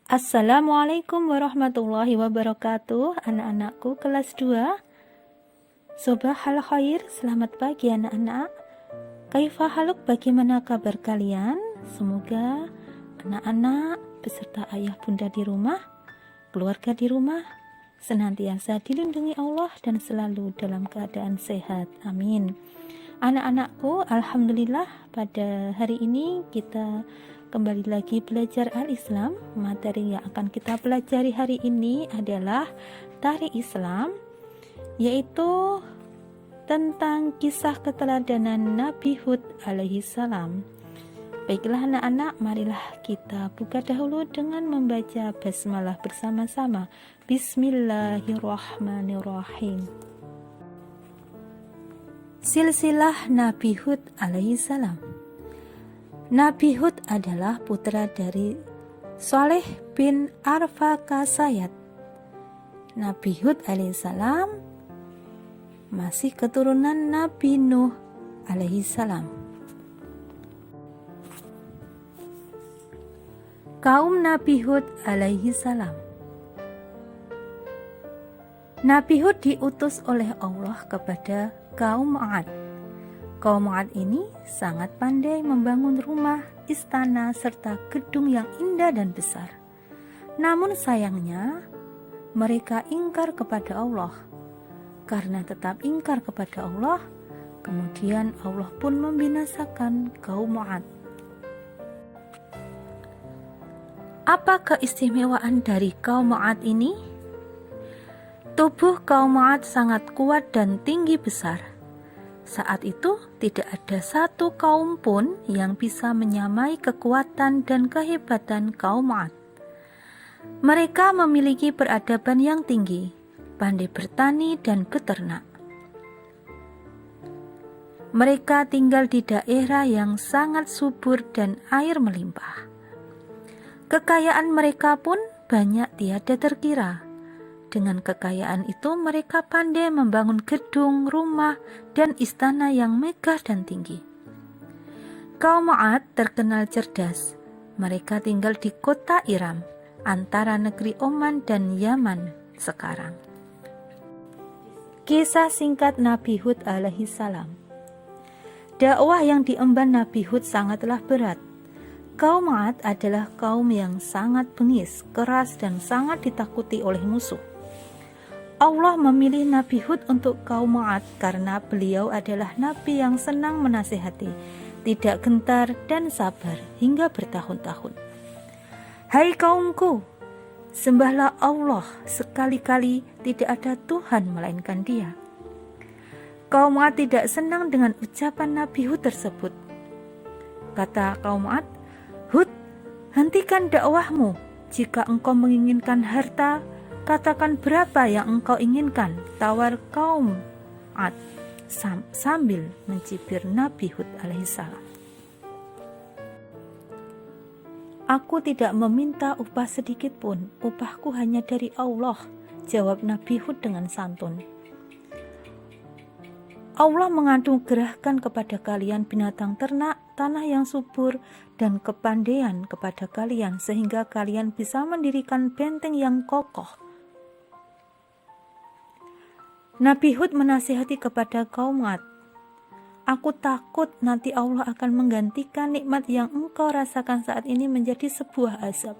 Assalamualaikum warahmatullahi wabarakatuh. Anak-anakku kelas 2. Sobahal khair, selamat pagi anak-anak. Kaifa haluk, bagaimana kabar kalian? Semoga anak-anak beserta ayah bunda di rumah, keluarga di rumah, senantiasa dilindungi Allah dan selalu dalam keadaan sehat. Amin. Anak-anakku, alhamdulillah pada hari ini kita kembali lagi belajar Al-Islam. Materi yang akan kita pelajari hari ini adalah Tari Islam, yaitu tentang kisah keteladanan Nabi Hud alaihi salam. Baiklah anak-anak, marilah kita buka dahulu dengan membaca basmalah bersama-sama. Bismillahirrahmanirrahim. Silsilah Nabi Hud alaihi salam. Nabi Hud adalah putra dari Saleh bin Arfakasayat. Nabi Hud alaihissalam masih keturunan Nabi Nuh alaihissalam. Kaum Nabi Hud alaihissalam. Nabi Hud diutus oleh Allah kepada kaum 'Ad. Kaum 'Ad ini sangat pandai membangun rumah, istana, serta gedung yang indah dan besar. Namun sayangnya, mereka ingkar kepada Allah. Karena tetap ingkar kepada Allah, kemudian Allah pun membinasakan kaum 'Ad. Apa keistimewaan dari kaum 'Ad ini? Tubuh kaum 'Ad sangat kuat dan tinggi besar. Saat itu tidak ada satu kaum pun yang bisa menyamai kekuatan dan kehebatan kaum 'Ad. Mereka memiliki peradaban yang tinggi, pandai bertani dan beternak. Mereka tinggal di daerah yang sangat subur dan air melimpah. Kekayaan mereka pun banyak tiada terkira. Dengan kekayaan itu mereka pandai membangun gedung, rumah, dan istana yang megah dan tinggi. Kaum 'Ad terkenal cerdas. Mereka tinggal di kota Iram, antara negeri Oman dan Yaman sekarang. Kisah singkat Nabi Hud alaihi salam. Dakwah yang diemban Nabi Hud sangatlah berat. Kaum 'Ad adalah kaum yang sangat bengis, keras, dan sangat ditakuti oleh musuh. Allah memilih Nabi Hud untuk kaum 'Ad karena beliau adalah nabi yang senang menasihati, tidak gentar dan sabar hingga bertahun-tahun. Hai kaumku, sembahlah Allah, sekali-kali tidak ada Tuhan melainkan Dia. Kaum 'Ad tidak senang dengan ucapan Nabi Hud tersebut. Kata kaum 'Ad, Hud, hentikan dakwahmu. Jika engkau menginginkan harta, katakan berapa yang engkau inginkan, tawar kaum 'Ad sambil mencibir Nabi Hud alaihissalam. Aku tidak meminta upah sedikit pun, upahku hanya dari Allah, jawab Nabi Hud dengan santun. Allah menganugerahkan kepada kalian binatang ternak, tanah yang subur, dan kepandaian kepada kalian sehingga kalian bisa mendirikan benteng yang kokoh. Nabi Hud menasihati kepada kaum 'Ad, aku takut nanti Allah akan menggantikan nikmat yang engkau rasakan saat ini menjadi sebuah azab.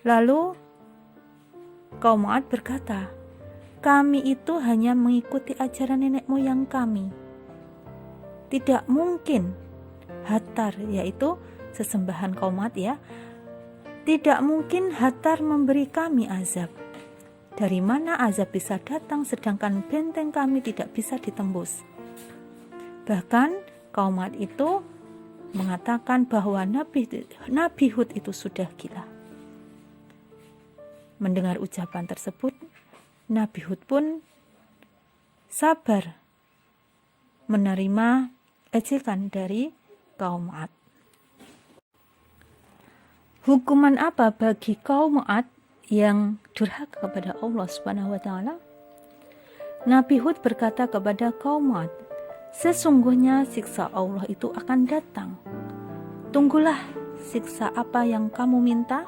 Lalu kaum 'Ad berkata, kami itu hanya mengikuti ajaran nenek moyang kami. Tidak mungkin Hathar, yaitu sesembahan kaum 'Ad ya, tidak mungkin Hathar memberi kami azab. Dari mana azab bisa datang sedangkan benteng kami tidak bisa ditembus? Bahkan kaum 'Ad itu mengatakan bahwa Nabi Hud itu sudah gila. Mendengar ucapan tersebut, Nabi Hud pun sabar menerima ejekan dari kaum 'Ad. Hukuman apa bagi kaum 'Ad yang durhaka kepada Allah Subhanahu wa taala? Nabi Hud berkata kepada kaum 'Ad, sesungguhnya siksa Allah itu akan datang. Tunggulah siksa apa yang kamu minta?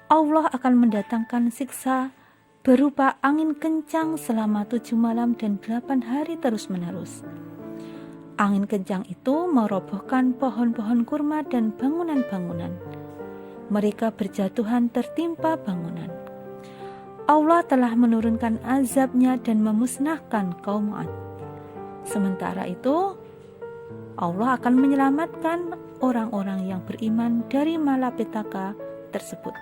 Allah akan mendatangkan siksa berupa angin kencang selama 7 malam dan 8 hari terus-menerus. Angin kencang itu merobohkan pohon-pohon kurma dan bangunan-bangunan. Mereka berjatuhan tertimpa bangunan. Allah telah menurunkan azabnya dan memusnahkan kaum 'Ad. Sementara itu, Allah akan menyelamatkan orang-orang yang beriman dari malapetaka tersebut.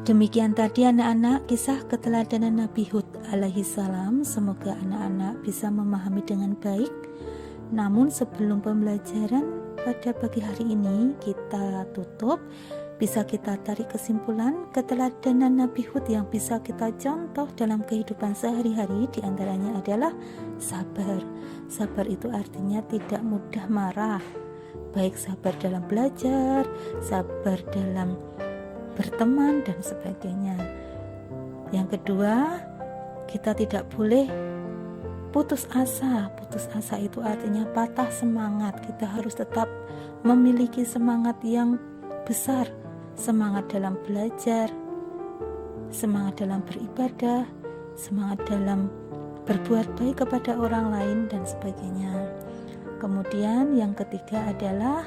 Demikian tadi anak-anak kisah keteladanan Nabi Hud alaihi salam. Semoga anak-anak bisa memahami dengan baik. Namun sebelum pembelajaran pada pagi hari ini kita tutup, bisa kita tarik kesimpulan keteladanan Nabi Hud yang bisa kita contoh dalam kehidupan sehari-hari, diantaranya adalah sabar. Sabar itu artinya tidak mudah marah, baik sabar dalam belajar, sabar dalam berteman dan sebagainya. Yang kedua, kita tidak boleh putus asa. Putus asa itu artinya patah semangat. Kita harus tetap memiliki semangat yang besar, semangat dalam belajar, semangat dalam beribadah, semangat dalam berbuat baik kepada orang lain dan sebagainya. Kemudian yang ketiga adalah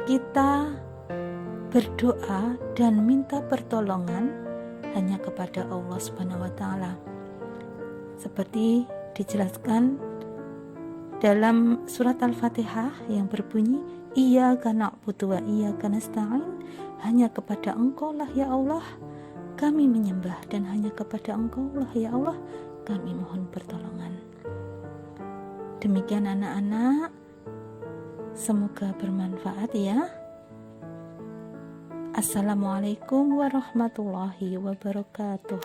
kita berdoa dan minta pertolongan hanya kepada Allah Subhanahu wa taala. Seperti dijelaskan dalam surat Al-Fatihah yang berbunyi Iyyaka na'budu wa iyyaka nasta'in, hanya kepada Engkau lah ya Allah kami menyembah, dan hanya kepada Engkau lah ya Allah kami mohon pertolongan. Demikian anak-anak, semoga bermanfaat ya. Assalamualaikum warahmatullahi wabarakatuh.